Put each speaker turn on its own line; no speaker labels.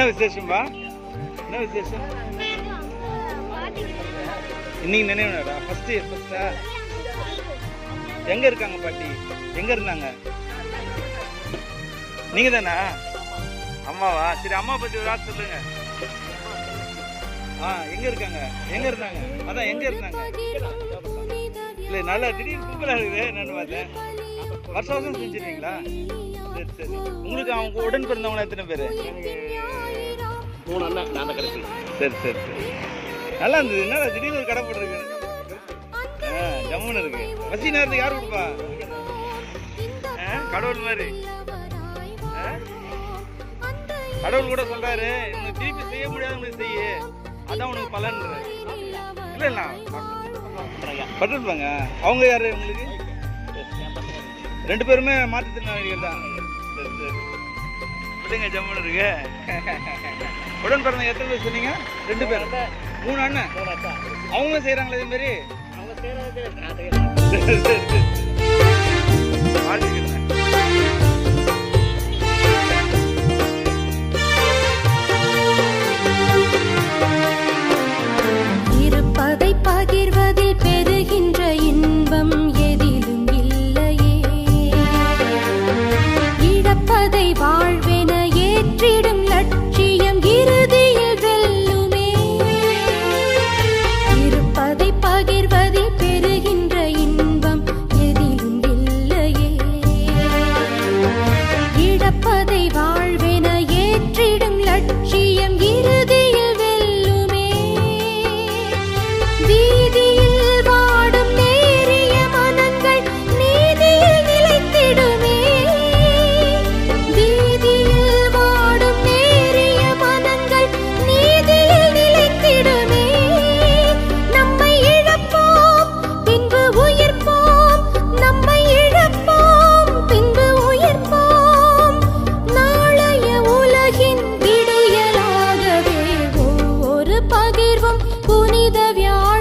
விசேஷம்பா? என்ன விசேஷம் இன்னைக்கு? நினைவு நாடா? ஃபர்ஸ்டா? எங்க இருக்காங்க பாட்டி? எங்க இருந்தாங்க? நீங்க தானா? அம்மாவா? சரி, அம்மா பத்தி ஒரு வார்த்தை சொல்லுங்க. எங்க இருக்காங்க? எங்க இருந்தாங்க? அதான் எங்க இருந்தாங்க? இல்ல, நல்லா திடீர்னு கும்பலா இருக்குது. நான் பார்த்தேன். வருஷம் செஞ்சிருக்கீங்களா? சரி சரி. உங்களுக்கு அவங்க உடன் பிறந்தவங்க எத்தனை பேரு?
3 அண்ணன், நான் தான் கடைசி.
சரி சரி சரி. நல்லா இருந்தது. என்னடா திடீர்னு ஒரு கடை போட்டுருக்கு. ஜம்முன்னு இருக்கு. பசி நேரத்துக்கு யார் கொடுப்பா? கடவுள் மாதிரி. கடவுள் கூட சொல்றாரு, உனக்கு திருப்பி செய்ய முடியாதவங்களுக்கு செய்ய, அதான் உனக்கு பலன். இல்ல இல்ல பட்டிருப்பாங்க. அவங்க யாரு உங்களுக்கு? 2 பேருமே மாற்றுத்திறனாளிகள் தான். சரி சரி. விடுங்க, ஜம்முன்னு இருக்கு. உடன் பிறந்த எத்தனை பேர் சொன்னீங்க? 2 பேர். 3 அண்ணன். அவங்க செய்யறாங்களா இதே மாதிரி?
அவங்க செய்யறது
இருப்பதை பகிர்வதில் பெறுகின்ற இன்பம் எதிலும் இல்லையே. இழப்பதை வாழ்வென ஏற்றிடும் லட்சியம் இறுதியில் வெல்லுமே. இருப்பதை பகிர்வதில் பெறுகின்ற இன்பம் எதிலும் இல்லையே. இழப்பதை வாழ்வென ஏற்றிடும் லட்சியம் இறுதியில் வெல்லுமே. வீதியில் வாடும் நேரிய மனங்கள் நீதியில் நிலைத்திடுமே. வீதியில் வாடும் நேரிய மனங்கள் நீதியில் நிலைத்திடுமே. நம்மை இழப்போம் பின்பு உயிர்ப்போம். நம்மை இழப்போம் பின்பு உயிர்ப்போம். நாளைய உலகின் விடியலாகவே ஒவ்வொரு பகிர்வும் புனித வியாழ